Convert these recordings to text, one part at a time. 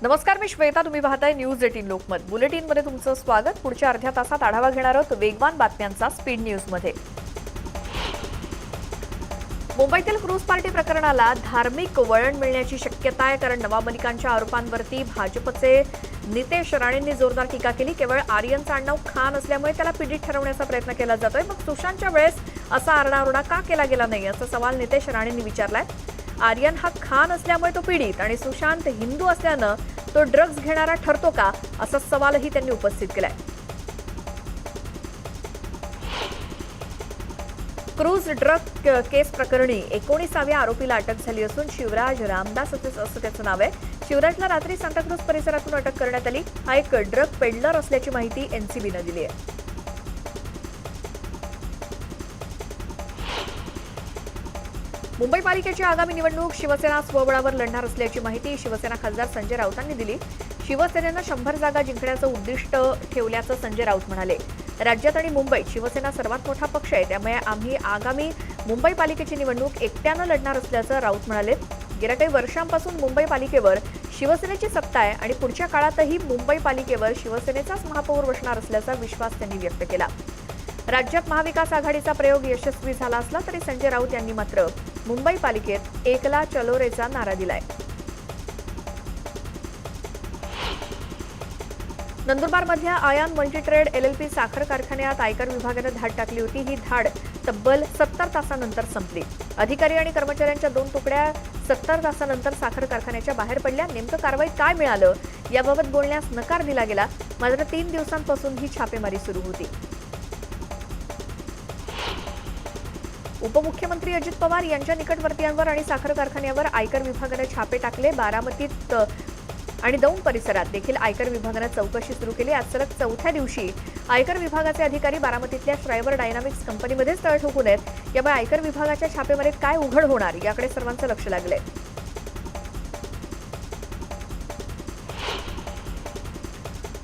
नमस्कार, मी श्वेता. तुम्ही पाहताय न्यूज 18 लोकमत. बुलेटिनमध्ये तुमचं स्वागत. पुढच्या अर्ध्या तासात आढावा घेणार आहोत वेगवान बातम्यांचा स्पीड न्यूजमध्ये. मुंबईतील क्रूज पार्टी प्रकरणाला धार्मिक वळण मिळण्याची शक्यता आहे, कारण नवाब मलिकांच्या आरोपांवरती भाजपचे नितेश राणेंनी जोरदार टीका केली. केवळ आर्यनचं आडनाव खान असल्यामुळे त्याला पीडित ठरवण्याचा प्रयत्न केला जातोय. मग सुशांतच्या वेळेस असा आरडाओरडा का केला गेला नाही, असा सवाल नितेश राणेंनी विचारलाय. आर्यन हा खान असल्यामुळे तो पीडित आणि सुशांत हिंदू असल्यानं तो ड्रग्ज घेणारा ठरतो का, असा सवालही त्यांनी उपस्थित केलाय. क्रूज ड्रग केस प्रकरणी 19व्या आरोपीला अटक झाली असून शिवराज रामदास असं त्याचं नाव आहे. शिवराजला रात्री सांताक्रूज परिसरातून अटक करण्यात आली. हा एक ड्रग पेडलर असल्याची माहिती एनसीबीनं दिली आहे. मुंबई पालिकेची आगामी निवडणूक शिवसेना स्वबळावर लढणार असल्याची माहिती शिवसेना खासदार संजय राऊतांनी दिली. शिवसेनेनं 100 जागा जिंकण्याचं उद्दिष्ट ठेवल्याचं संजय राऊत म्हणाले. राज्यात आणि मुंबईत शिवसेना सर्वात मोठा पक्ष आहे, त्यामुळे आम्ही आगामी मुंबई पालिकेची निवडणूक एकट्यानं लढणार असल्याचं राऊत म्हणाले. गेल्या काही वर्षांपासून मुंबई पालिकेवर शिवसेनेची सत्ता आहे आणि पुढच्या काळातही मुंबई पालिकेवर शिवसेनेचाच महापौर बसणार असल्याचा विश्वास त्यांनी व्यक्त केला. राज्यात महाविकास आघाडीचा प्रयोग यशस्वी झाला असला तरी संजय राऊत यांनी मात्र मुंबई पालिकेत एकला चलो रेचा नारा दिलाय. नंदुरबारमधल्या आयान मल्टीट्रेड एलएलपी साखर कारखान्यात आयकर विभागानं धाड टाकली होती. ही धाड तब्बल 70 तासानंतर संपली. अधिकारी आणि कर्मचाऱ्यांच्या 2 तुकड्या 70 तासानंतर साखर कारखान्याच्या बाहेर पडल्या. नेमकं कारवाईत काय मिळालं याबाबत बोलण्यास नकार दिला गेला. मात्र 3 दिवसांपासून ही छापेमारी सुरू होती. उपमुख्यमंत्री अजित पवार यांच्या निकटवर्तीयांवर आणि साखर कारखान्यावर आयकर विभागाने छापे टाकले. बारामतीत आणि दौंड परिसरात देखील आयकर विभागाने चौकशी सुरू केली. आज सलग 4थ्या दिवशी आयकर विभागाचे अधिकारी बारामतीतल्या श्रायवर डायनामिक्स कंपनीमध्येच तळ ठोकून आहेत. यामुळे आयकर विभागाच्या छापेमारीत काय उघड होणार याकडे सर्वांचं लक्ष लागलंय.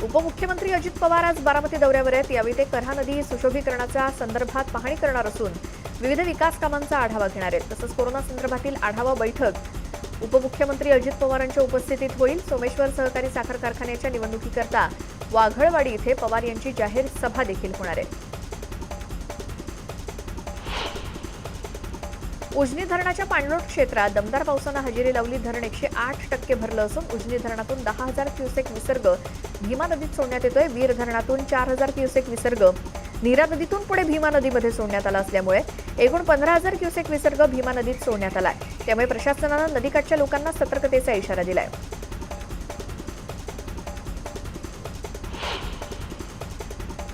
उपमुख्यमंत्री अजित पवार आज बारामती दौऱ्यावर आहेत. यावेळी ते कऱ्हा नदी सुशोभीकरणाच्या संदर्भात पाहणी करणार असून विविध विकास कामांचा आढावा घेणार आहेत. तसंच कोरोना संदर्भातील आढावा बैठक उपमुख्यमंत्री अजित पवारांच्या उपस्थितीत होईल. सोमेश्वर सहकारी साखर कारखान्याच्या निवडणुकीकरता वाघळवाडी इथे पवार यांची जाहीर सभा देखील होणार आहे. उजनी धरणाच्या पाणलोट क्षेत्रात दमदार पावसानं हजेरी लावली. धरण 108% भरलं असून उजनी धरणातून 10,000 क्युसेक विसर्ग भीमा नदीत सोडण्यात येतोय. वीर धरणातून 4,000 क्युसेक विसर्ग नीरा नदीतून पुढे भीमा नदीमध्ये सोडण्यात आला असल्यामुळे एकूण 15,000 क्युसेक विसर्ग भीमा नदीत सोडण्यात आलाय. त्यामुळे प्रशासनानं नदीकाठच्या लोकांना सतर्कतेचा इशारा दिलाय.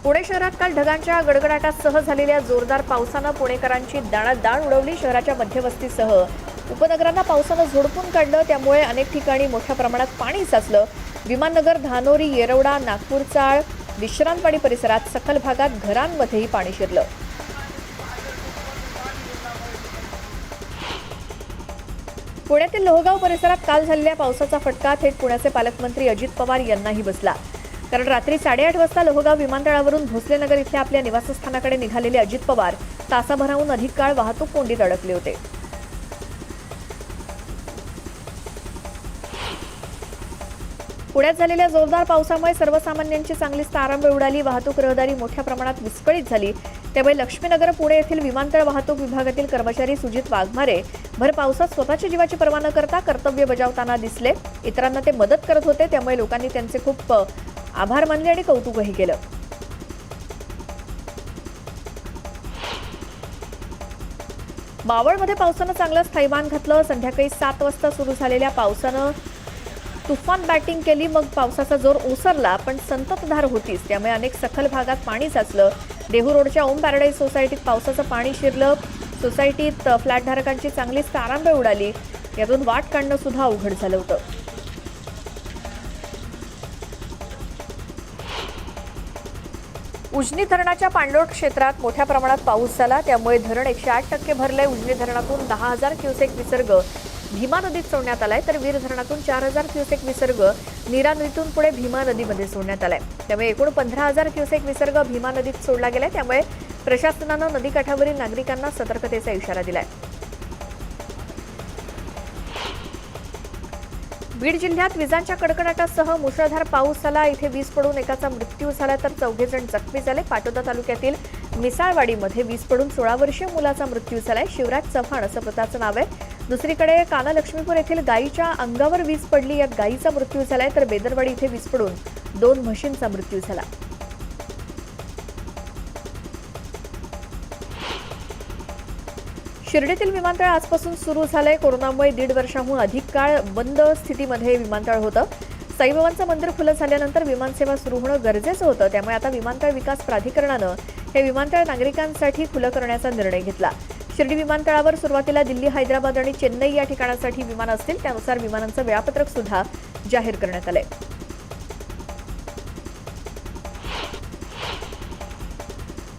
पुणे शहरात काल ढगांच्या गडगडाटासह झालेल्या जोरदार पावसानं पुणेकरांची दाणादाण उडवली. शहराच्या मध्यवस्तीसह उपनगरांना पावसानं झोडपून काढलं. त्यामुळे अनेक ठिकाणी मोठ्या प्रमाणात पाणी साचलं. विमाननगर, धानोरी, येरवडा, नागपूर चाळ, विश्रांतवाडी परिसरात सखल भागात घरांमध्येही पाणी शिरलं. पुण्यातील लोहगाव परिसरात काल झालेल्या पावसाचा फटका थेट पुण्याचे पालकमंत्री अजित पवार यांनाही बसला. कारण रात्री 8:30 वाजता लोहगाव विमानतळावरून भोसलेनगर इथल्या आपल्या निवासस्थानाकडे निघालेले अजित पवार तासाभराहून अधिक काळ वाहतूक कोंडीत अडकले होते. पुण्यात झालेल्या जोरदार पावसामुळे सर्वसामान्यांची चांगलीच तारांबळ उडाली. वाहतूक रहदारी मोठ्या प्रमाणात विस्कळीत झाली. त्यामुळे लक्ष्मीनगर पुणे येथील विमानतळ वाहतूक विभागातील कर्मचारी सुजित वाघमारे भर पावसात स्वतःच्या जीवाची पर्वा न करता कर्तव्य बजावताना दिसले. इतरांना ते मदत करत होते. त्यामुळे लोकांनी त्यांचे खूप आभार मानले आणि कौतुकही केलं. मावळमध्ये पावसानं चांगलंच थैमान घातलं. संध्याकाळी 7 वाजता सुरू झालेल्या पावसानं तुफान बॅटिंग केली. मग पावसाचा जोर ओसरला, पण संततधार होतीच. त्यामुळे अनेक सखल भागात पाणी साचलं. देहू रोडच्या ओम पॅराडाईज सोसायटीत पावसाचं पाणी शिरलं. सोसायटीत फ्लॅटधारकांची चांगलीच तारांबळ उडाली. यातून वाट काढणं सुद्धा अवघड झालं होतं. उजनी धरणाच्या पाणलोट क्षेत्रात मोठ्या प्रमाणात पाऊस झाला. त्यामुळे धरण 108% भरलंय. उजनी धरणातून 10,000 क्युसेक विसर्ग भीमा नदीत सोडण्यात आलाय, तर वीर धरणातून 4,000 क्युसेक विसर्ग नीरा नदीतून पुढे भीमा नदीमध्ये सोडण्यात आलाय. त्यामुळे एकूण 15,000 क्युसेक विसर्ग भीमा नदीत सोडला गेलाय. त्यामुळे प्रशासनानं नदीकाठावरील नागरिकांना सतर्कतेचा इशारा दिलाय. बीड जिल्ह्यात विजांच्या कडकडाटासह मुसळधार पाऊस झाला. इथे वीज पडून एकाचा मृत्यू झाला तर 4 जण जखमी झाले. पाटोदा तालुक्यातील मिसाळवाडीमध्ये वीज पडून 16 वर्षीय मुलाचा मृत्यू झालाय. शिवराज चव्हाण असं मृताचं नाव आहे. दुसरीकडे काना लक्ष्मीपूर येथील गायीच्या अंगावर वीज पडली, यात गायीचा मृत्यू झालाय तर बेदरवाडी इथे वीज पडून 2 म्हशींचा मृत्यू झाला. शिर्डीतील विमानतळ आजपासून सुरू झालंय. कोरोनामुळे 1.5 वर्षाहून अधिक काळ बंद स्थितीमध्ये विमानतळ होतं. साईबाबांचं मंदिर खुलं झाल्यानंतर विमानसेवा सुरू होणं गरजेचं होतं. त्यामुळे आता विमानतळ विकास प्राधिकरणानं हे विमानतळ नागरिकांसाठी खुलं करण्याचा निर्णय घेतला. शिर्डी विमानतळावर सुरुवातीला दिल्ली, हैदराबाद आणि चेन्नई या ठिकाणांसाठी विमानं असतील. त्यानुसार विमानांचं वेळापत्रक सुद्धा जाहीर करण्यात आलंय.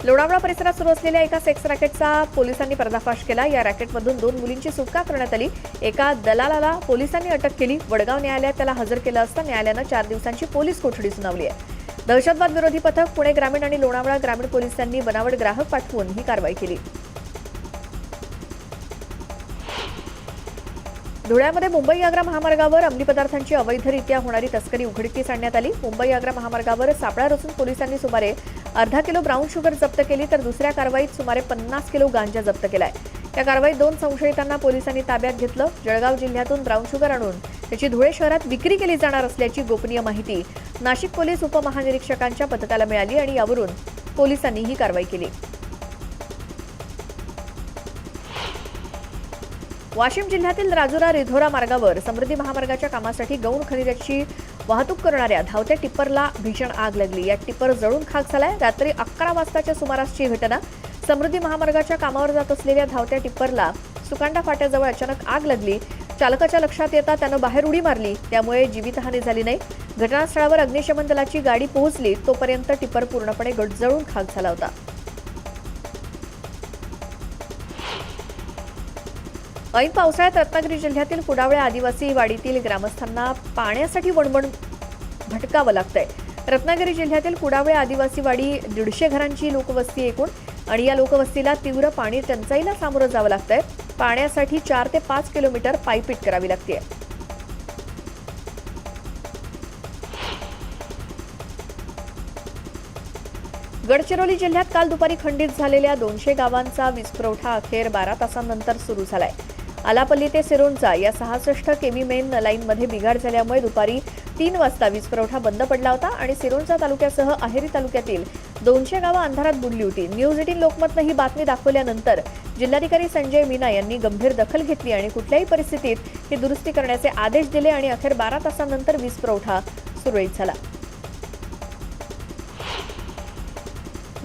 लोणावळा परिसरात सुरू असलेल्या एका सेक्स रॅकेटचा पोलिसांनी पर्दाफाश केला. या रॅकेटमधून 2 मुलींची सुटका करण्यात आली. एका दलालाला पोलिसांनी अटक केली. वडगाव न्यायालयात त्याला हजर केलं असता न्यायालयानं 4 दिवसांची पोलीस कोठडी सुनावली आहे. दहशतवाद विरोधी पथक, पुणे ग्रामीण आणि लोणावळा ग्रामीण पोलिसांनी बनावट ग्राहक पाठवून ही कारवाई केली. धुळ्यामध्ये मुंबई आग्रा महामार्गावर अंमली पदार्थांची अवैधरित्या होणारी तस्करी उघडकीस आणण्यात आली. मुंबई आग्रा महामार्गावर सापळा रचून पोलिसांनी सुमारे अर्धा किलो ब्राऊन शुगर जप्त केली तर दुसऱ्या कारवाईत सुमारे 50 किलो गांजा जप्त केलाय. या कारवाईत 2 संशयितांना पोलिसांनी ताब्यात घेतलं. जळगाव जिल्ह्यातून ब्राऊन शुगर आणून त्याची धुळे शहरात विक्री केली जाणार असल्याची गोपनीय माहिती नाशिक पोलीस उपमहानिरीक्षकांच्या पथकाला मिळाली आणि यावरून पोलिसांनी ही कारवाई केली. वाशिम जिल्ह्यातील राजुरा रिधोरा मार्गावर समृद्धी महामार्गाच्या कामासाठी गौण खनिजाची वाहतूक करणाऱ्या धावत्या टिप्परला भीषण आग लागली. या टिप्पर जळून खाक झालाय. रात्री 11 वाजताच्या सुमारासची घटना. समृद्धी महामार्गाच्या कामावर जात असलेल्या धावत्या टिप्परला सुकांडा फाट्याजवळ अचानक आग लागली. चालकाच्या लक्षात येता त्यानं बाहेर उडी मारली. त्यामुळे जीवितहानी झाली नाही. घटनास्थळावर अग्निशमन दलाची गाडी पोहोचली तोपर्यंत टिप्पर पूर्णपणे जळून खाक झाला होता. ऐन पावसाळ्यात रत्नागिरी जिल्ह्यातील कुडावळे आदिवासी वाडीतील ग्रामस्थांना पाण्यासाठी वणवण भटकावं लागतंय. रत्नागिरी जिल्ह्यातील कुडावळे आदिवासी वाडी 150 घरांची लोकवस्ती एकूण आणि या लोकवस्तीला तीव्र पाणी टंचाईला सामोरं जावं लागतंय. पाण्यासाठी 4 ते 5 किलोमीटर पायपीट करावी लागते. गडचिरोली जिल्ह्यात काल दुपारी खंडित झालेल्या 200 गावांचा वीजपुरवठा अखेर 12 तासांनंतर सुरू झालाय. आलापल्ली ते सिरोंचा या 66 केव्ही मेन लाईनमध्ये बिघाड झाल्यामुळे दुपारी 3 वाजता वीजपुरवठा बंद पडला होता आणि सिरोंचा तालुक्यासह अहेरी तालुक्यातील 200 गावं अंधारात बुडली होती. न्यूज 18 लोकमतनं ही बातमी दाखवल्यानंतर जिल्हाधिकारी संजय मीना यांनी गंभीर दखल घेतली आणि कुठल्याही परिस्थितीत ही दुरुस्ती करण्याचे आदेश दिले आणि अखेर 12 तासांनंतर वीजपुरवठा सुरळीत झाला.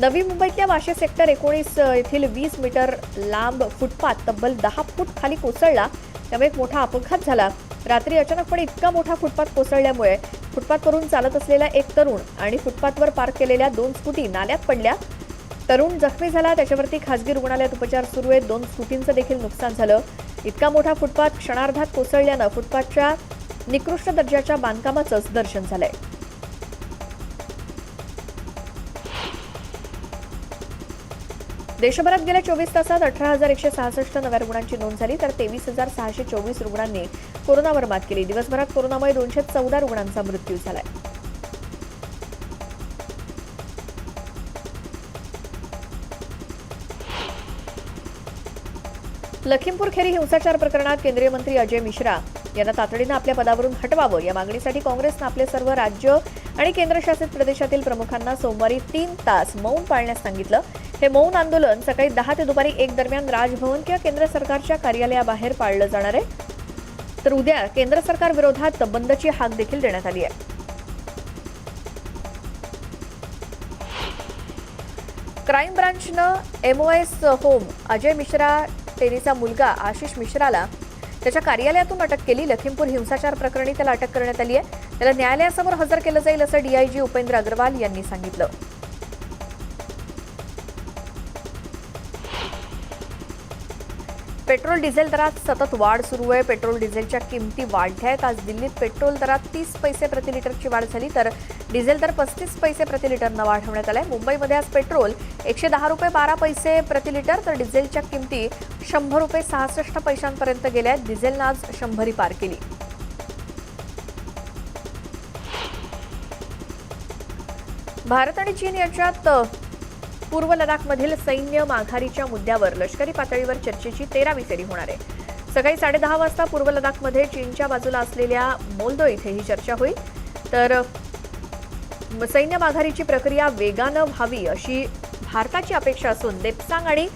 नवी मुंबईतल्या वाशे सेक्टर 19 येथील 20 मीटर लांब फुटपाथ तब्बल 10 फूट खाली कोसळला. त्यामुळे एक मोठा अपघात झाला. रात्री अचानकपणे इतका मोठा फुटपाथ कोसळल्यामुळे फुटपाथवरून चालत असलेला एक तरुण आणि फुटपाथवर पार्क केलेल्या 2 स्कूटी नाल्यात पडल्या. तरुण जखमी झाला. त्याच्यावरती खासगी रुग्णालयात उपचार सुरू आहेत. 2 स्कूटींचं देखील नुकसान झालं. इतका मोठा फुटपाथ क्षणार्धात कोसळल्यानं फुटपाथच्या निकृष्ट दर्जाच्या बांधकामाचंच दर्शन झालंय. देशभरात गेल्या 24 तासात 18,166 नव्या रुग्णांची नोंद झाली तर 23,624 रुग्णांनी कोरोनावर मात केली. दिवसभरात कोरोनामुळे 214 रुग्णांचा मृत्यू झालाय. लखीमपूर खेरी हिंसाचार प्रकरणात केंद्रीय मंत्री अजय मिश्रा यांना तातडीनं आपल्या पदावरून हटवावं या मागणीसाठी काँग्रेसनं आपले सर्व राज्य आणि केंद्रशासित प्रदेशातील प्रमुखांना सोमवारी 3 तास मौन पाळण्यास सांगितलं. हे मौन आंदोलन सकाळी 10 ते दुपारी 1 दरम्यान राजभवन किंवा केंद्र सरकारच्या कार्यालयाबाहेर पाळलं जाणार आहे. तर उद्या केंद्र सरकार विरोधात बंदची हाक देखील देण्यात आली आहे. क्राईम ब्रांचनं MOS होम अजय मिश्रा टेनीचा मुलगा आशिष मिश्राला त्याच्या कार्यालयातून अटक केली. लखीमपूर हिंसाचार प्रकरणी त्याला अटक करण्यात आली आहे. त्याला न्यायालयासमोर हजर केलं जाईल असं DIG उपेंद्र अग्रवाल यांनी सांगितलं. पेट्रोल डिझेल दरात सतत वाढ सुरू आहे. पेट्रोल डिझेलच्या किमती वाढल्या आहेत. आज दिल्लीत पेट्रोल दरात 30 पैसे प्रति लिटरची वाढ झाली तर डिझेल दर 35 पैसे प्रति लिटरनं वाढवण्यात आलाय. मुंबईमध्ये आज पेट्रोल 110 रुपये 12 पैसे प्रति लिटर तर डिझेलच्या किमती 100 रुपये 66 पैशांपर्यंत गेल्या आहेत. डिझेलनं आज 100 पार केली. भारत आणि चीन यांच्यात पूर्व लडाखमधील सैन्य माघारीच्या मुद्द्यावर लष्करी पातळीवर चर्चेची 13वी फेरी होणार आहे। सकाळी 10:30 वाजता पूर्व लडाखमध्ये चीनच्या बाजूला असलेल्या मोल्दो इथे ही चर्चा होईल। तर सैन्य माघारीची प्रक्रिया वेगानं व्हावी अशी भारताची अपेक्षा असून देप्सांग आणि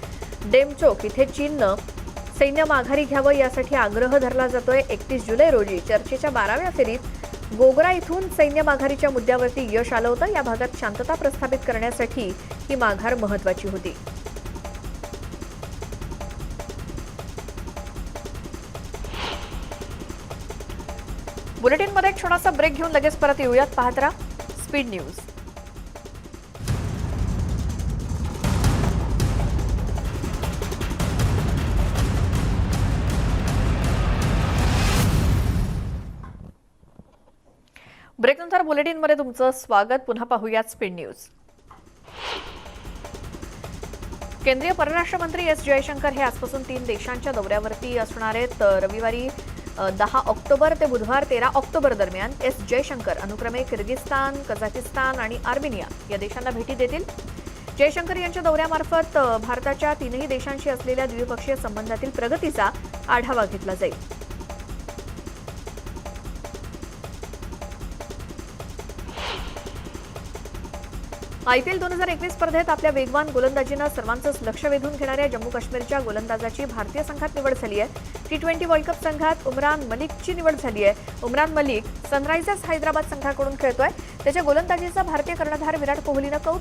डेमचोक इथे चीननं सैन्य माघारी घ्यावं यासाठी आग्रह धरला जातोय। 31 जुलै रोजी चर्चेच्या 12व्या फेरीत गोगरा इथून सैन्य माघारीच्या मुद्द्यावरती यश आलं होतं। या भागात शांतता प्रस्थापित करण्यासाठी ही माघार महत्त्वाची होती। बुलेटिनमध्ये एक छोटासा ब्रेक घेऊन लगेच परत येऊयात। पाहत राहा स्पीड न्यूज। ब्रेकनंतर बुलेटिनमध्ये तुमचं स्वागत। पुन्हा पाहूयात स्पीड न्यूज। केंद्रीय परराष्ट्र मंत्री एस जयशंकर हे आजपासून 3 देशांच्या दौऱ्यावरती असणार आहेत। रविवारी 10 ऑक्टोबर ते बुधवार 13 ऑक्टोबर दरम्यान एस जयशंकर अनुक्रमे किर्गिस्तान, कझाकिस्तान आणि आर्मेनिया या देशांना भेटी देतील। जयशंकर यांच्या दौऱ्यामार्फत भारताच्या 3ही देशांशी असलेल्या द्विपक्षीय संबंधातील प्रगतीचा आढावा घेतला जाईल। IPL 2021 स्पर्धेत आपल्या वेगवान गोलंदाजीनं सर्वांचंच लक्ष वेधून घेणाऱ्या जम्मू काश्मीरच्या गोलंदाजाची भारतीय संघात निवड झाली आहे। T20 वर्ल्ड कप संघात उमरान मलिकची निवड झाली आहे। उमरान मलिक सनरायझर्स हैदराबाद संघाकडून खेळतोय। त्याच्या गोलंदाजीचा भारतीय कर्णधार विराट कोहलीनं कौतुक